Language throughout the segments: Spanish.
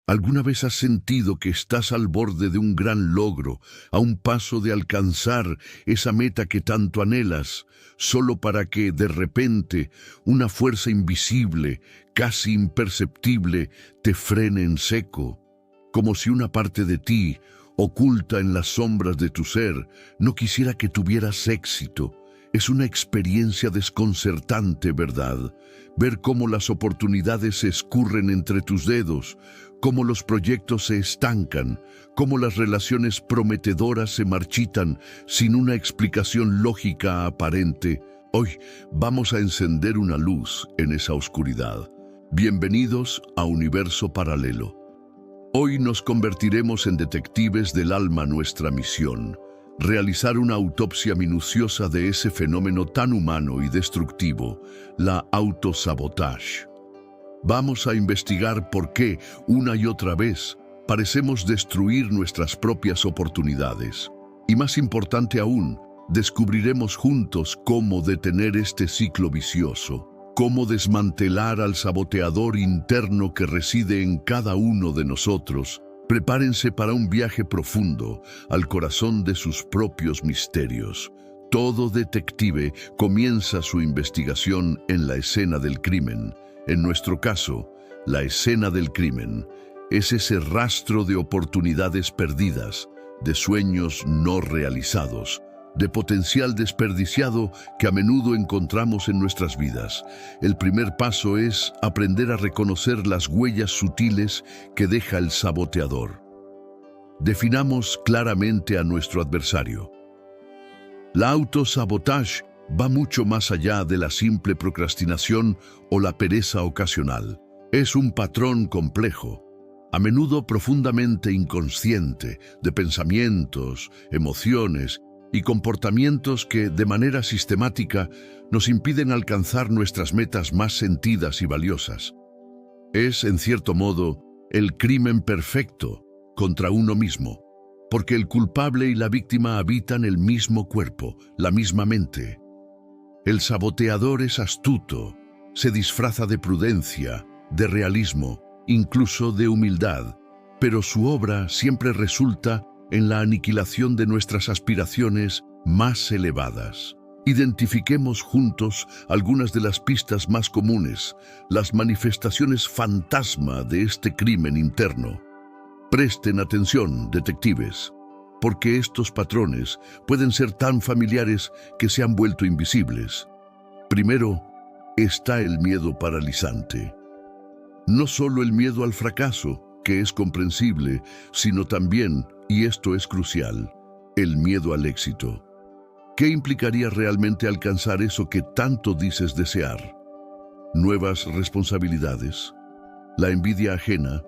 ¿Alguna vez has sentido que estás al borde de un gran logro, a un paso de alcanzar esa meta que tanto anhelas, solo para que, de repente, una fuerza invisible, casi imperceptible, te frene en seco? Como si una parte de ti, oculta en las sombras de tu ser, no quisiera que tuvieras éxito. Es una experiencia desconcertante, ¿verdad? Ver cómo las oportunidades se escurren entre tus dedos, cómo los proyectos se estancan, cómo las relaciones prometedoras se marchitan sin una explicación lógica aparente. Hoy vamos a encender una luz en esa oscuridad. Bienvenidos a Universo Paralelo. Hoy nos convertiremos en detectives del alma. Nuestra misión: realizar una autopsia minuciosa de ese fenómeno tan humano y destructivo, la autosabotaje. Vamos a investigar por qué, una y otra vez, parecemos destruir nuestras propias oportunidades. Y más importante aún, descubriremos juntos cómo detener este ciclo vicioso, cómo desmantelar al saboteador interno que reside en cada uno de nosotros. Prepárense para un viaje profundo al corazón de sus propios misterios. Todo detective comienza su investigación en la escena del crimen. En nuestro caso, la escena del crimen es ese rastro de oportunidades perdidas, de sueños no realizados, de potencial desperdiciado que a menudo encontramos en nuestras vidas. El primer paso es aprender a reconocer las huellas sutiles que deja el saboteador. Definamos claramente a nuestro adversario. La autosabotaje va mucho más allá de la simple procrastinación o la pereza ocasional. Es un patrón complejo, a menudo profundamente inconsciente, de pensamientos, emociones y comportamientos que, de manera sistemática, nos impiden alcanzar nuestras metas más sentidas y valiosas. Es, en cierto modo, el crimen perfecto contra uno mismo, porque el culpable y la víctima habitan el mismo cuerpo, la misma mente. El saboteador es astuto, se disfraza de prudencia, de realismo, incluso de humildad, pero su obra siempre resulta en la aniquilación de nuestras aspiraciones más elevadas. Identifiquemos juntos algunas de las pistas más comunes, las manifestaciones fantasma de este crimen interno. Presten atención, detectives, porque estos patrones pueden ser tan familiares que se han vuelto invisibles. Primero, está el miedo paralizante. No solo el miedo al fracaso, que es comprensible, sino también, y esto es crucial, el miedo al éxito. ¿Qué implicaría realmente alcanzar eso que tanto dices desear? Nuevas responsabilidades, la envidia ajena,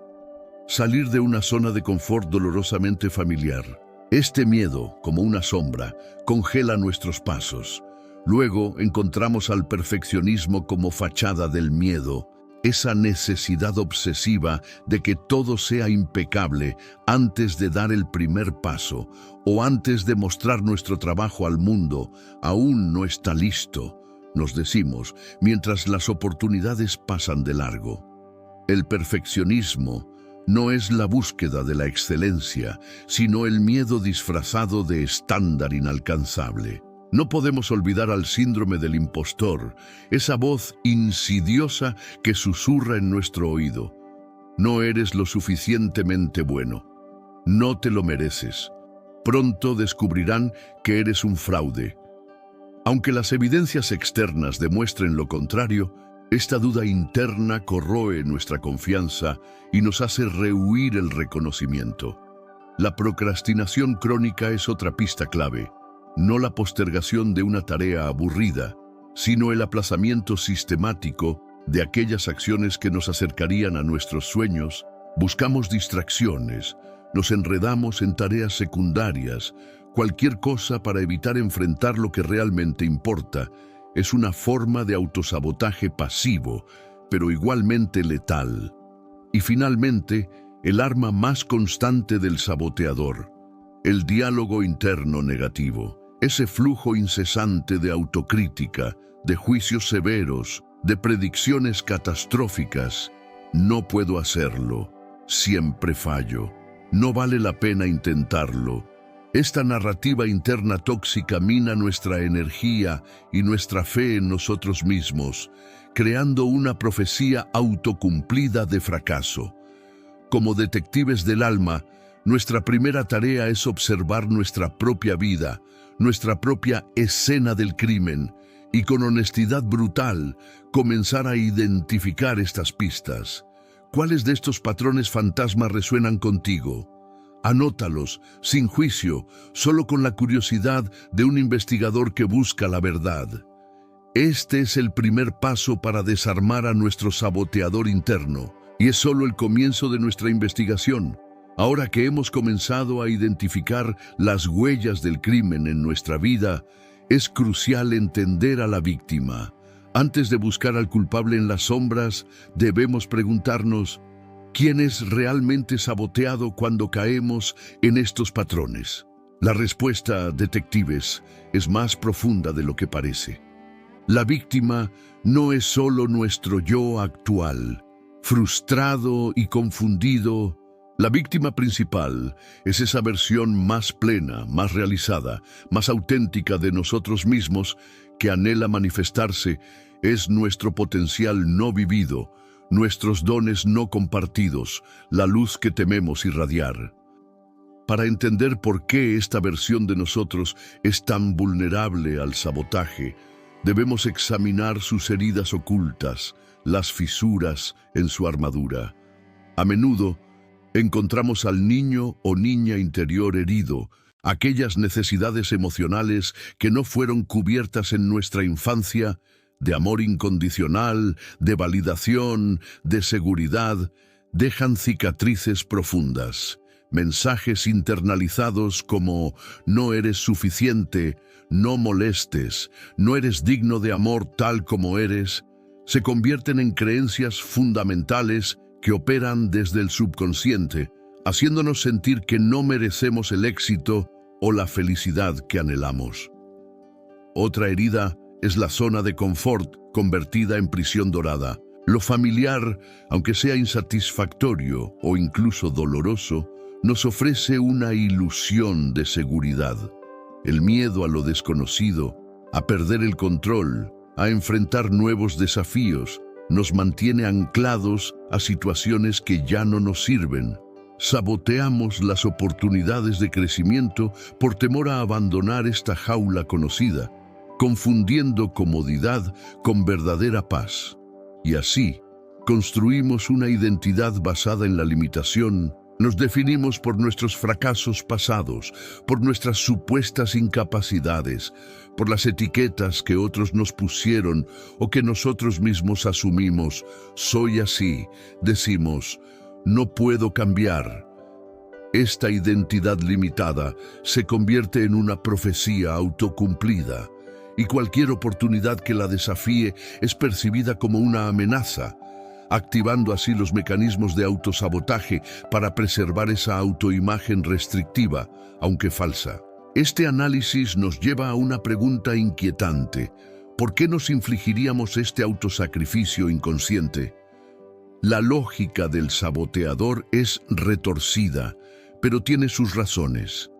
salir de una zona de confort dolorosamente familiar. Este miedo, como una sombra, congela nuestros pasos. Luego encontramos al perfeccionismo como fachada del miedo, esa necesidad obsesiva de que todo sea impecable antes de dar el primer paso o antes de mostrar nuestro trabajo al mundo. Aún no está listo, nos decimos, mientras las oportunidades pasan de largo. El perfeccionismo no es la búsqueda de la excelencia, sino el miedo disfrazado de estándar inalcanzable. No podemos olvidar al síndrome del impostor, esa voz insidiosa que susurra en nuestro oído. No eres lo suficientemente bueno. No te lo mereces. Pronto descubrirán que eres un fraude. Aunque las evidencias externas demuestren lo contrario, esta duda interna corroe nuestra confianza y nos hace rehuir el reconocimiento. La procrastinación crónica es otra pista clave. No la postergación de una tarea aburrida, sino el aplazamiento sistemático de aquellas acciones que nos acercarían a nuestros sueños. Buscamos distracciones, nos enredamos en tareas secundarias, cualquier cosa para evitar enfrentar lo que realmente importa. Es una forma de autosabotaje pasivo, pero igualmente letal. Y finalmente, el arma más constante del saboteador, el diálogo interno negativo. Ese flujo incesante de autocrítica, de juicios severos, de predicciones catastróficas. No puedo hacerlo. siempre fallo. No vale la pena intentarlo. Esta narrativa interna tóxica mina nuestra energía y nuestra fe en nosotros mismos, creando una profecía autocumplida de fracaso. Como detectives del alma, nuestra primera tarea es observar nuestra propia vida, nuestra propia escena del crimen, y con honestidad brutal comenzar a identificar estas pistas. ¿Cuáles de estos patrones fantasmas resuenan contigo? Anótalos, sin juicio, solo con la curiosidad de un investigador que busca la verdad. Este es el primer paso para desarmar a nuestro saboteador interno, y es solo el comienzo de nuestra investigación. Ahora que hemos comenzado a identificar las huellas del crimen en nuestra vida, es crucial entender a la víctima. Antes de buscar al culpable en las sombras, debemos preguntarnos, ¿quién es realmente saboteado cuando caemos en estos patrones? La respuesta, detectives, es más profunda de lo que parece. La víctima no es solo nuestro yo actual, frustrado y confundido. La víctima principal es esa versión más plena, más realizada, más auténtica de nosotros mismos que anhela manifestarse. Es nuestro potencial no vivido, nuestros dones no compartidos, la luz que tememos irradiar. Para entender por qué esta versión de nosotros es tan vulnerable al sabotaje, debemos examinar sus heridas ocultas, las fisuras en su armadura. A menudo, encontramos al niño o niña interior herido, aquellas necesidades emocionales que no fueron cubiertas en nuestra infancia, de amor incondicional, de validación, de seguridad, dejan cicatrices profundas. Mensajes internalizados como no eres suficiente, no molestes, no eres digno de amor tal como eres, se convierten en creencias fundamentales que operan desde el subconsciente, haciéndonos sentir que no merecemos el éxito o la felicidad que anhelamos. Otra herida es la zona de confort convertida en prisión dorada. Lo familiar, aunque sea insatisfactorio o incluso doloroso, nos ofrece una ilusión de seguridad. El miedo a lo desconocido, a perder el control, a enfrentar nuevos desafíos, nos mantiene anclados a situaciones que ya no nos sirven. Saboteamos las oportunidades de crecimiento por temor a abandonar esta jaula conocida, confundiendo comodidad con verdadera paz. Y así, construimos una identidad basada en la limitación. Nos definimos por nuestros fracasos pasados, por nuestras supuestas incapacidades, por las etiquetas que otros nos pusieron o que nosotros mismos asumimos. Soy así, decimos, no puedo cambiar. Esta identidad limitada se convierte en una profecía autocumplida, y cualquier oportunidad que la desafíe es percibida como una amenaza, activando así los mecanismos de autosabotaje para preservar esa autoimagen restrictiva, aunque falsa. Este análisis nos lleva a una pregunta inquietante. ¿Por qué nos infligiríamos este autosacrificio inconsciente? La lógica del saboteador es retorcida, pero tiene sus razones.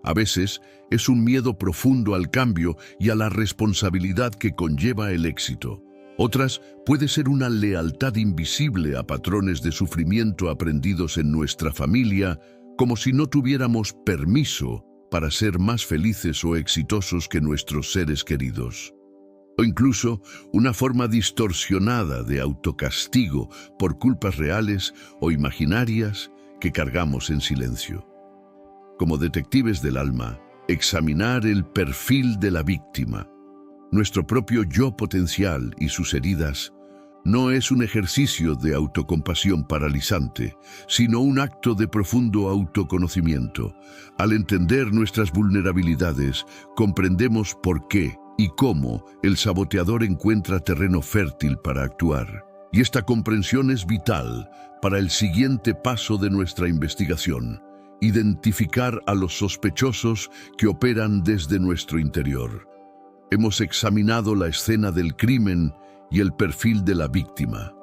A veces es un miedo profundo al cambio y a la responsabilidad que conlleva el éxito. Otras puede ser una lealtad invisible a patrones de sufrimiento aprendidos en nuestra familia, como si no tuviéramos permiso para ser más felices o exitosos que nuestros seres queridos. O incluso una forma distorsionada de autocastigo por culpas reales o imaginarias que cargamos en silencio. Como detectives del alma, examinar el perfil de la víctima, nuestro propio yo potencial y sus heridas, no es un ejercicio de autocompasión paralizante, sino un acto de profundo autoconocimiento. Al entender nuestras vulnerabilidades, comprendemos por qué y cómo el saboteador encuentra terreno fértil para actuar. Y esta comprensión es vital para el siguiente paso de nuestra investigación: identificar a los sospechosos que operan desde nuestro interior. Hemos examinado la escena del crimen y el perfil de la víctima.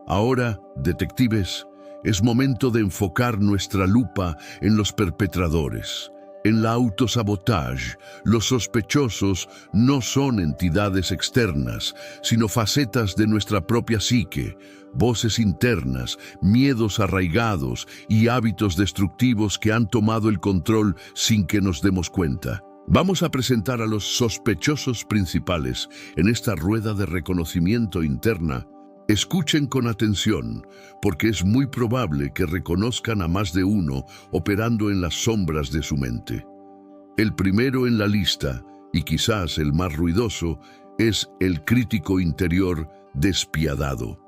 Ahora, detectives, es momento de enfocar nuestra lupa en los perpetradores. En la autosabotage, los sospechosos no son entidades externas, sino facetas de nuestra propia psique, voces internas, miedos arraigados y hábitos destructivos que han tomado el control sin que nos demos cuenta. Vamos a presentar a los sospechosos principales en esta rueda de reconocimiento interna. Escuchen con atención, porque es muy probable que reconozcan a más de uno operando en las sombras de su mente. El primero en la lista, y quizás el más ruidoso, es el crítico interior despiadado.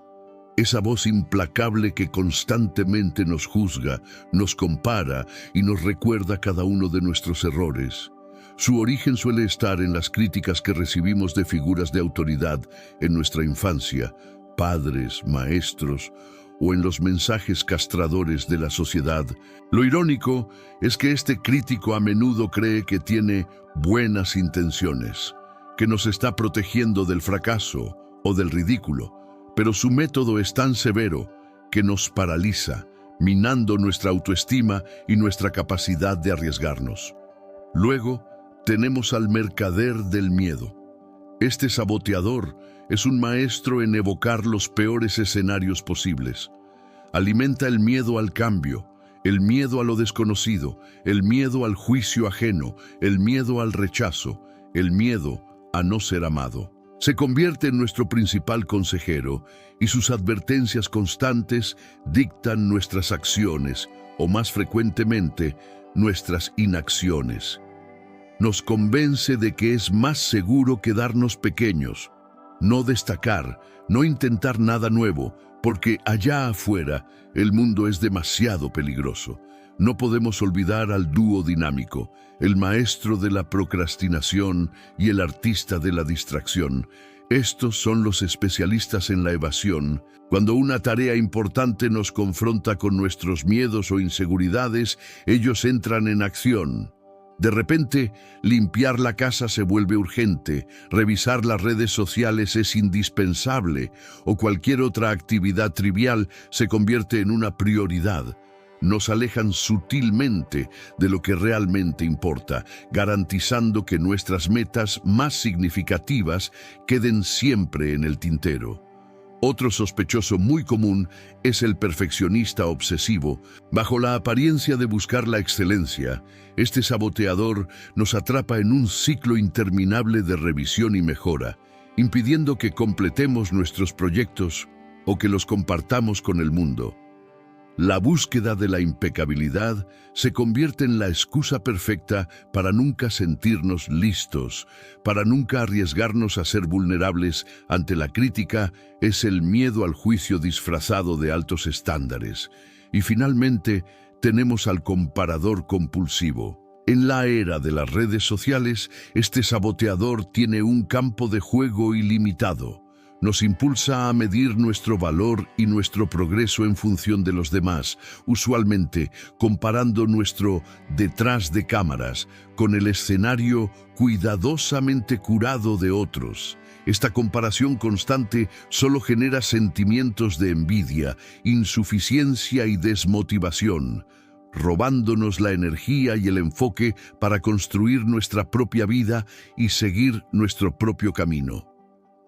Esa voz implacable que constantemente nos juzga, nos compara y nos recuerda cada uno de nuestros errores. Su origen suele estar en las críticas que recibimos de figuras de autoridad en nuestra infancia, padres, maestros, o en los mensajes castradores de la sociedad. Lo irónico es que este crítico a menudo cree que tiene buenas intenciones, que nos está protegiendo del fracaso o del ridículo, pero su método es tan severo que nos paraliza, minando nuestra autoestima y nuestra capacidad de arriesgarnos. Luego, tenemos al mercader del miedo. Este saboteador es un maestro en evocar los peores escenarios posibles. Alimenta el miedo al cambio, el miedo a lo desconocido, el miedo al juicio ajeno, el miedo al rechazo, el miedo a no ser amado. Se convierte en nuestro principal consejero y sus advertencias constantes dictan nuestras acciones o, más frecuentemente, nuestras inacciones. Nos convence de que es más seguro quedarnos pequeños, no destacar, no intentar nada nuevo, porque allá afuera el mundo es demasiado peligroso. No podemos olvidar al dúo dinámico, el maestro de la procrastinación y el artista de la distracción. Estos son los especialistas en la evasión. Cuando una tarea importante nos confronta con nuestros miedos o inseguridades, ellos entran en acción. De repente, limpiar la casa se vuelve urgente, revisar las redes sociales es indispensable, o cualquier otra actividad trivial se convierte en una prioridad. Nos alejan sutilmente de lo que realmente importa, garantizando que nuestras metas más significativas queden siempre en el tintero. Otro sospechoso muy común es el perfeccionista obsesivo. Bajo la apariencia de buscar la excelencia, este saboteador nos atrapa en un ciclo interminable de revisión y mejora, impidiendo que completemos nuestros proyectos o que los compartamos con el mundo. La búsqueda de la impecabilidad se convierte en la excusa perfecta para nunca sentirnos listos, para nunca arriesgarnos a ser vulnerables ante la crítica. Es el miedo al juicio disfrazado de altos estándares. Y finalmente, tenemos al comparador compulsivo. En la era de las redes sociales, este saboteador tiene un campo de juego ilimitado. Nos impulsa a medir nuestro valor y nuestro progreso en función de los demás, usualmente comparando nuestro detrás de cámaras con el escenario cuidadosamente curado de otros. Esta comparación constante solo genera sentimientos de envidia, insuficiencia y desmotivación, robándonos la energía y el enfoque para construir nuestra propia vida y seguir nuestro propio camino.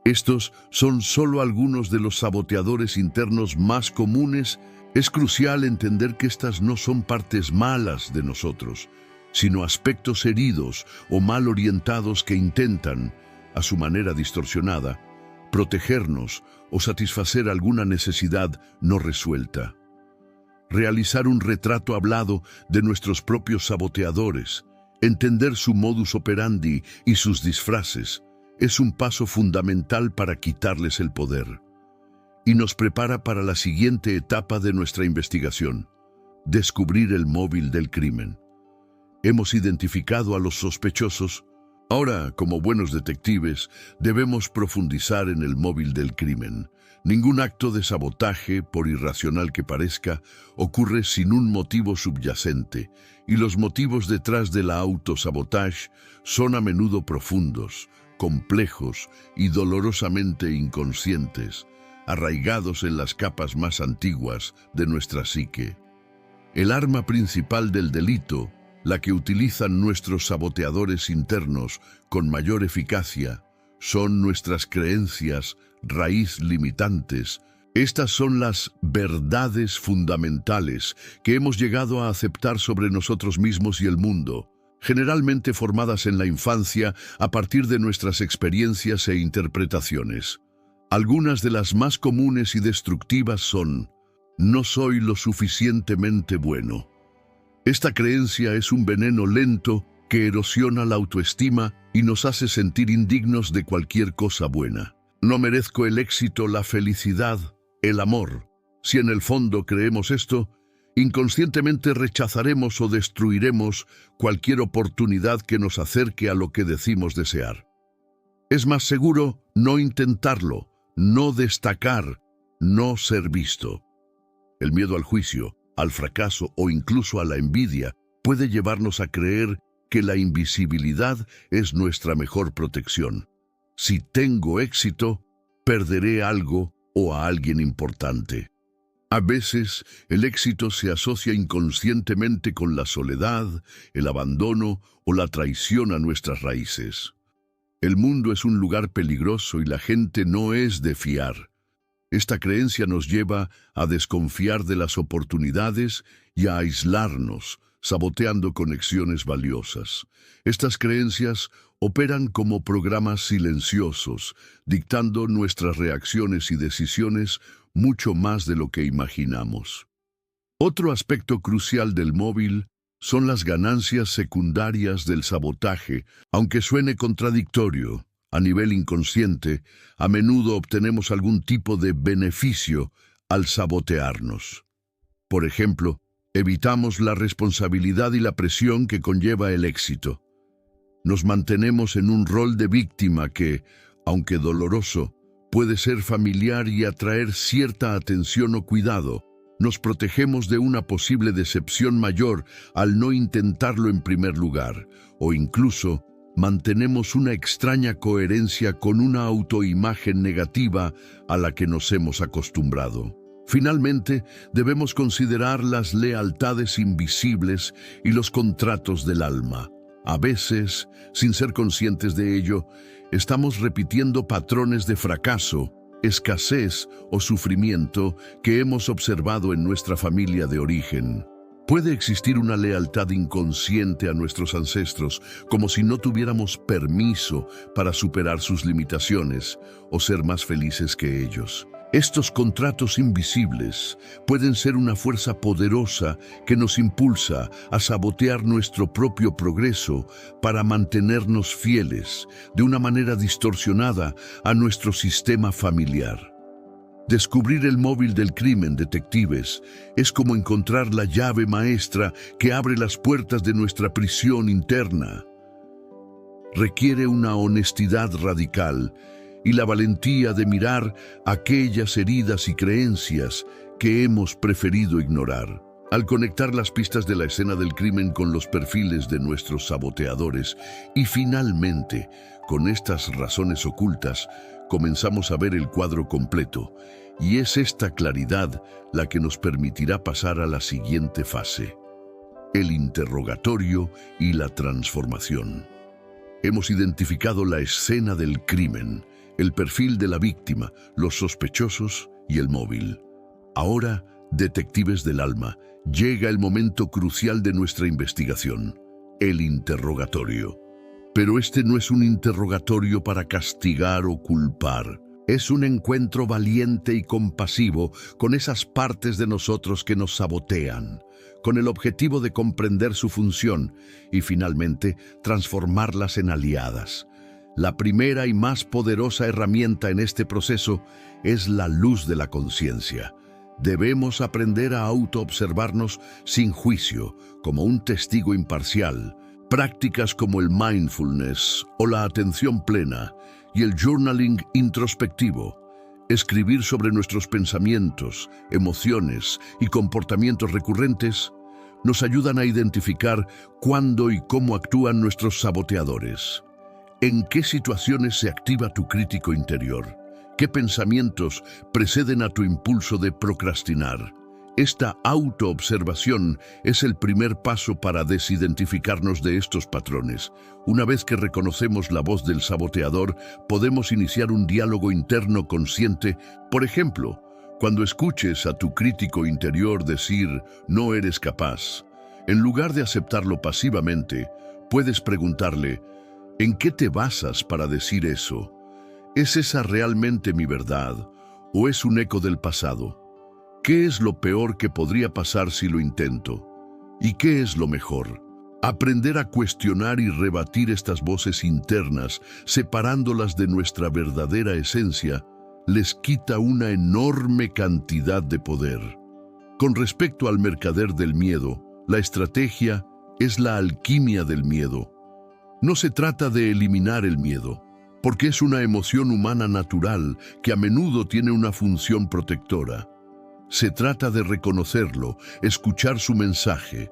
Estos son solo algunos de los saboteadores internos más comunes. Es crucial entender que estas no son partes malas de nosotros, sino aspectos heridos o mal orientados que intentan, a su manera distorsionada, protegernos o satisfacer alguna necesidad no resuelta. Realizar un retrato hablado de nuestros propios saboteadores, entender su modus operandi y sus disfraces, es un paso fundamental para quitarles el poder y nos prepara para la siguiente etapa de nuestra investigación: descubrir el móvil del crimen. Hemos identificado a los sospechosos. Ahora, como buenos detectives, debemos profundizar en el móvil del crimen. Ningún acto de sabotaje, por irracional que parezca, ocurre sin un motivo subyacente, y los motivos detrás de la autosabotage son a menudo profundos, complejos y dolorosamente inconscientes. arraigados en las capas más antiguas de nuestra psique. El arma principal del delito, la que utilizan nuestros saboteadores internos con mayor eficacia, son nuestras creencias raíz limitantes. Estas son las verdades fundamentales que hemos llegado a aceptar sobre nosotros mismos y el mundo, generalmente formadas en la infancia a partir de nuestras experiencias e interpretaciones. Algunas de las más comunes y destructivas son: no soy lo suficientemente bueno. Esta creencia es un veneno lento que erosiona la autoestima y nos hace sentir indignos de cualquier cosa buena. No merezco el éxito, la felicidad, el amor. Si en el fondo creemos esto, inconscientemente rechazaremos o destruiremos cualquier oportunidad que nos acerque a lo que decimos desear. Es más seguro no intentarlo, no destacar, no ser visto. El miedo al juicio, al fracaso o incluso a la envidia puede llevarnos a creer que la invisibilidad es nuestra mejor protección. Si tengo éxito, perderé algo o a alguien importante. A veces, el éxito se asocia inconscientemente con la soledad, el abandono o la traición a nuestras raíces. El mundo es un lugar peligroso y la gente no es de fiar. Esta creencia nos lleva a desconfiar de las oportunidades y a aislarnos, saboteando conexiones valiosas. Estas creencias operan como programas silenciosos, dictando nuestras reacciones y decisiones mucho más de lo que imaginamos. Otro aspecto crucial del móvil son las ganancias secundarias del sabotaje. Aunque suene contradictorio, a nivel inconsciente, a menudo obtenemos algún tipo de beneficio al sabotearnos. Por ejemplo, evitamos la responsabilidad y la presión que conlleva el éxito. Nos mantenemos en un rol de víctima que, aunque doloroso, puede ser familiar y atraer cierta atención o cuidado. Nos protegemos de una posible decepción mayor al no intentarlo en primer lugar, o incluso mantenemos una extraña coherencia con una autoimagen negativa a la que nos hemos acostumbrado. Finalmente, debemos considerar las lealtades invisibles y los contratos del alma. A veces, sin ser conscientes de ello, estamos repitiendo patrones de fracaso, escasez o sufrimiento que hemos observado en nuestra familia de origen. Puede existir una lealtad inconsciente a nuestros ancestros, como si no tuviéramos permiso para superar sus limitaciones o ser más felices que ellos. Estos contratos invisibles pueden ser una fuerza poderosa que nos impulsa a sabotear nuestro propio progreso para mantenernos fieles, de una manera distorsionada, a nuestro sistema familiar. Descubrir el móvil del crimen, detectives, es como encontrar la llave maestra que abre las puertas de nuestra prisión interna. Requiere una honestidad radical y la valentía de mirar aquellas heridas y creencias que hemos preferido ignorar. Al conectar las pistas de la escena del crimen con los perfiles de nuestros saboteadores y finalmente, con estas razones ocultas, comenzamos a ver el cuadro completo, y es esta claridad la que nos permitirá pasar a la siguiente fase: el interrogatorio y la transformación. Hemos identificado la escena del crimen, el perfil de la víctima, los sospechosos y el móvil. Ahora, detectives del alma, llega el momento crucial de nuestra investigación: el interrogatorio. Pero este no es un interrogatorio para castigar o culpar. Es un encuentro valiente y compasivo con esas partes de nosotros que nos sabotean, con el objetivo de comprender su función y finalmente transformarlas en aliadas. La primera y más poderosa herramienta en este proceso es la luz de la conciencia. Debemos aprender a autoobservarnos sin juicio, como un testigo imparcial. Prácticas como el mindfulness o la atención plena y el journaling introspectivo, escribir sobre nuestros pensamientos, emociones y comportamientos recurrentes, nos ayudan a identificar cuándo y cómo actúan nuestros saboteadores. ¿En qué situaciones se activa tu crítico interior? ¿Qué pensamientos preceden a tu impulso de procrastinar? Esta autoobservación es el primer paso para desidentificarnos de estos patrones. Una vez que reconocemos la voz del saboteador, podemos iniciar un diálogo interno consciente. Por ejemplo, cuando escuches a tu crítico interior decir «no eres capaz», en lugar de aceptarlo pasivamente, puedes preguntarle «¿en qué te basas para decir eso? ¿Es esa realmente mi verdad o es un eco del pasado? ¿Qué es lo peor que podría pasar si lo intento? ¿Y qué es lo mejor?». Aprender a cuestionar y rebatir estas voces internas, separándolas de nuestra verdadera esencia, les quita una enorme cantidad de poder. Con respecto al mercader del miedo, la estrategia es la alquimia del miedo. No se trata de eliminar el miedo, porque es una emoción humana natural que a menudo tiene una función protectora. Se trata de reconocerlo, escuchar su mensaje.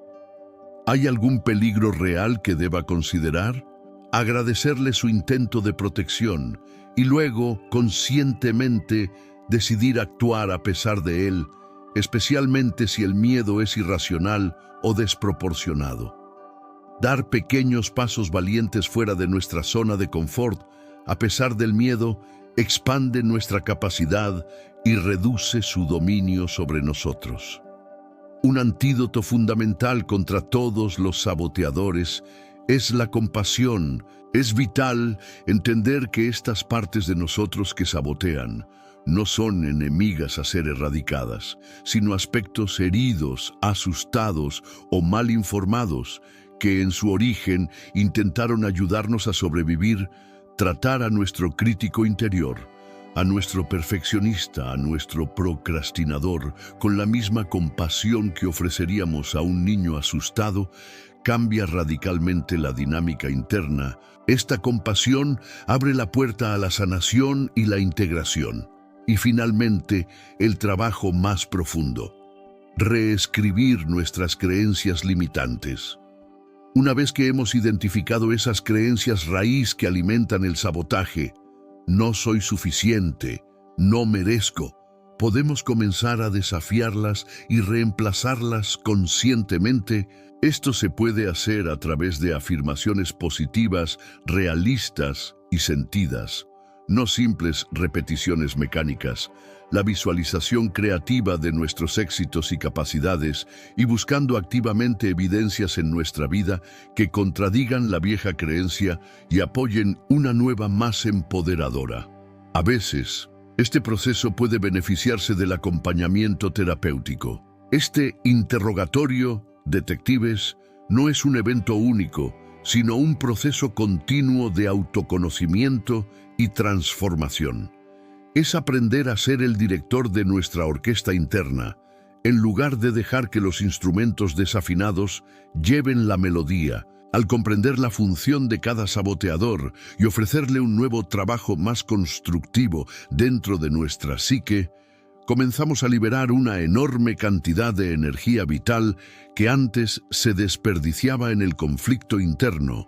¿Hay algún peligro real que deba considerar? Agradecerle su intento de protección y luego, conscientemente, decidir actuar a pesar de él, especialmente si el miedo es irracional o desproporcionado. Dar pequeños pasos valientes fuera de nuestra zona de confort, a pesar del miedo, expande nuestra capacidad y reduce su dominio sobre nosotros. Un antídoto fundamental contra todos los saboteadores es la compasión. Es vital entender que estas partes de nosotros que sabotean no son enemigas a ser erradicadas, sino aspectos heridos, asustados o mal informados que en su origen intentaron ayudarnos a sobrevivir. Tratar a nuestro crítico interior, a nuestro perfeccionista, a nuestro procrastinador, con la misma compasión que ofreceríamos a un niño asustado, cambia radicalmente la dinámica interna. Esta compasión abre la puerta a la sanación y la integración. Y finalmente, el trabajo más profundo: reescribir nuestras creencias limitantes. Una vez que hemos identificado esas creencias raíz que alimentan el sabotaje, no soy suficiente, no merezco, podemos comenzar a desafiarlas y reemplazarlas conscientemente. Esto se puede hacer a través de afirmaciones positivas, realistas y sentidas, no simples repeticiones mecánicas. La visualización creativa de nuestros éxitos y capacidades y buscando activamente evidencias en nuestra vida que contradigan la vieja creencia y apoyen una nueva más empoderadora. A veces, este proceso puede beneficiarse del acompañamiento terapéutico. Este interrogatorio, detectives, no es un evento único, sino un proceso continuo de autoconocimiento y transformación. Es aprender a ser el director de nuestra orquesta interna, en lugar de dejar que los instrumentos desafinados lleven la melodía. Al comprender la función de cada saboteador y ofrecerle un nuevo trabajo más constructivo dentro de nuestra psique, comenzamos a liberar una enorme cantidad de energía vital que antes se desperdiciaba en el conflicto interno.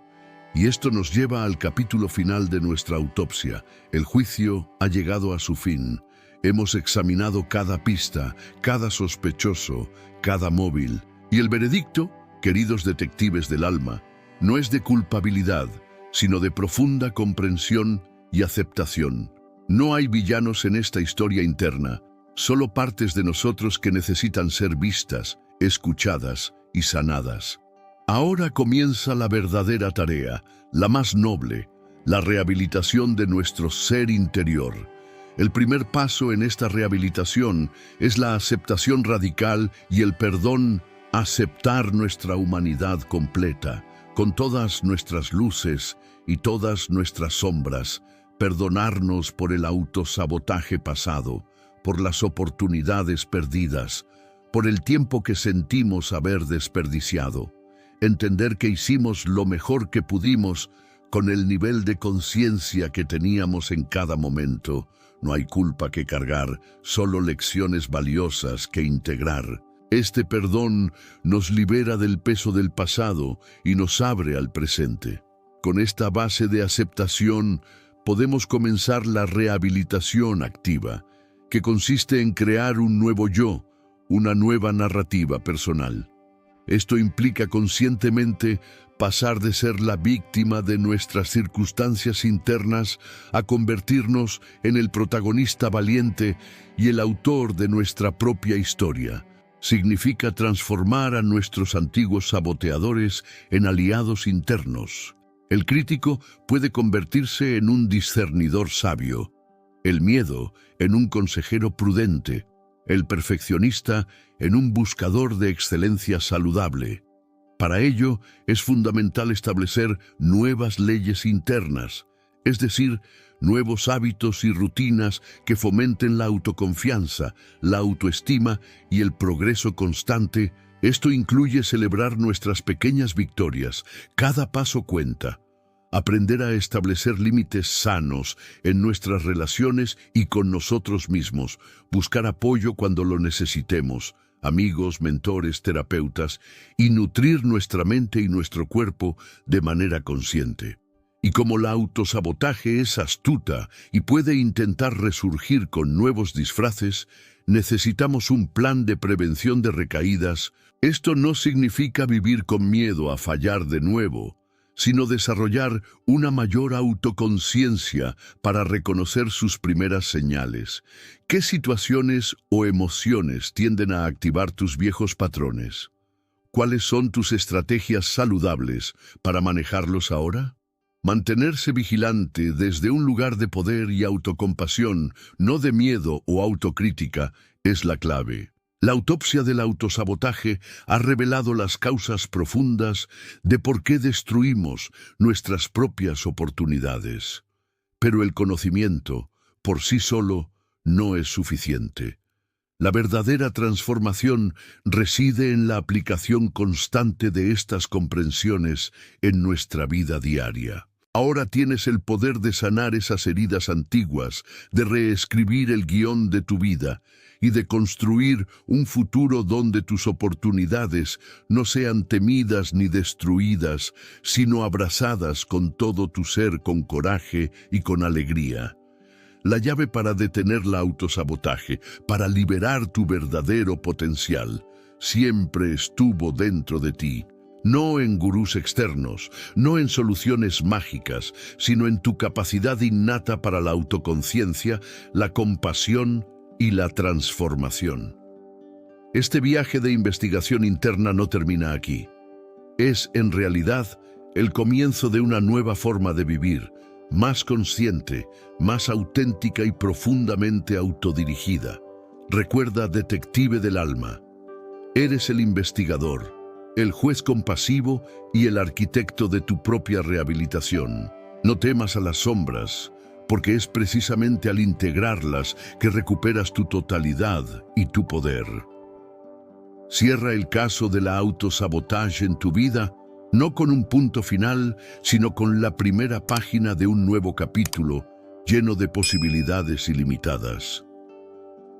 Y esto nos lleva al capítulo final de nuestra autopsia. El juicio ha llegado a su fin. Hemos examinado cada pista, cada sospechoso, cada móvil. Y el veredicto, queridos detectives del alma, no es de culpabilidad, sino de profunda comprensión y aceptación. No hay villanos en esta historia interna, solo partes de nosotros que necesitan ser vistas, escuchadas y sanadas. Ahora comienza la verdadera tarea, la más noble, la rehabilitación de nuestro ser interior. El primer paso en esta rehabilitación es la aceptación radical y el perdón, aceptar nuestra humanidad completa, con todas nuestras luces y todas nuestras sombras, perdonarnos por el autosabotaje pasado, por las oportunidades perdidas, por el tiempo que sentimos haber desperdiciado. Entender que hicimos lo mejor que pudimos con el nivel de conciencia que teníamos en cada momento. No hay culpa que cargar, solo lecciones valiosas que integrar. Este perdón nos libera del peso del pasado y nos abre al presente. Con esta base de aceptación, podemos comenzar la rehabilitación activa, que consiste en crear un nuevo yo, una nueva narrativa personal. Esto implica conscientemente pasar de ser la víctima de nuestras circunstancias internas a convertirnos en el protagonista valiente y el autor de nuestra propia historia. Significa transformar a nuestros antiguos saboteadores en aliados internos. El crítico puede convertirse en un discernidor sabio, el miedo en un consejero prudente, el perfeccionista en un buscador de excelencia saludable. Para ello es fundamental establecer nuevas leyes internas, es decir, nuevos hábitos y rutinas que fomenten la autoconfianza, la autoestima y el progreso constante. Esto incluye celebrar nuestras pequeñas victorias. Cada paso cuenta. Aprender a establecer límites sanos en nuestras relaciones y con nosotros mismos. Buscar apoyo cuando lo necesitemos, amigos, mentores, terapeutas, y nutrir nuestra mente y nuestro cuerpo de manera consciente. Y como la autosabotaje es astuta y puede intentar resurgir con nuevos disfraces, necesitamos un plan de prevención de recaídas. Esto no significa vivir con miedo a fallar de nuevo, sino desarrollar una mayor autoconciencia para reconocer sus primeras señales. ¿Qué situaciones o emociones tienden a activar tus viejos patrones? ¿Cuáles son tus estrategias saludables para manejarlos ahora? Mantenerse vigilante desde un lugar de poder y autocompasión, no de miedo o autocrítica, es la clave. La autopsia del autosabotaje ha revelado las causas profundas de por qué destruimos nuestras propias oportunidades. Pero el conocimiento, por sí solo, no es suficiente. La verdadera transformación reside en la aplicación constante de estas comprensiones en nuestra vida diaria. Ahora tienes el poder de sanar esas heridas antiguas, de reescribir el guión de tu vida y de construir un futuro donde tus oportunidades no sean temidas ni destruidas, sino abrazadas con todo tu ser, con coraje y con alegría. La llave para detener el autosabotaje, para liberar tu verdadero potencial, siempre estuvo dentro de ti. No en gurús externos, no en soluciones mágicas, sino en tu capacidad innata para la autoconciencia, la compasión y la transformación. Este viaje de investigación interna no termina aquí. Es, en realidad, el comienzo de una nueva forma de vivir, más consciente, más auténtica y profundamente autodirigida. Recuerda, detective del alma, eres el investigador, el juez compasivo y el arquitecto de tu propia rehabilitación. No temas a las sombras, porque es precisamente al integrarlas que recuperas tu totalidad y tu poder. Cierra el caso de la autosabotaje en tu vida, no con un punto final, sino con la primera página de un nuevo capítulo lleno de posibilidades ilimitadas.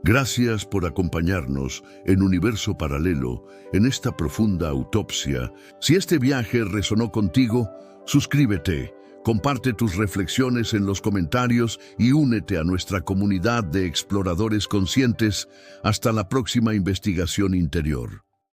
Gracias por acompañarnos en Universo Paralelo, en esta profunda autopsia. Si este viaje resonó contigo, suscríbete, comparte tus reflexiones en los comentarios y únete a nuestra comunidad de exploradores conscientes. Hasta la próxima investigación interior.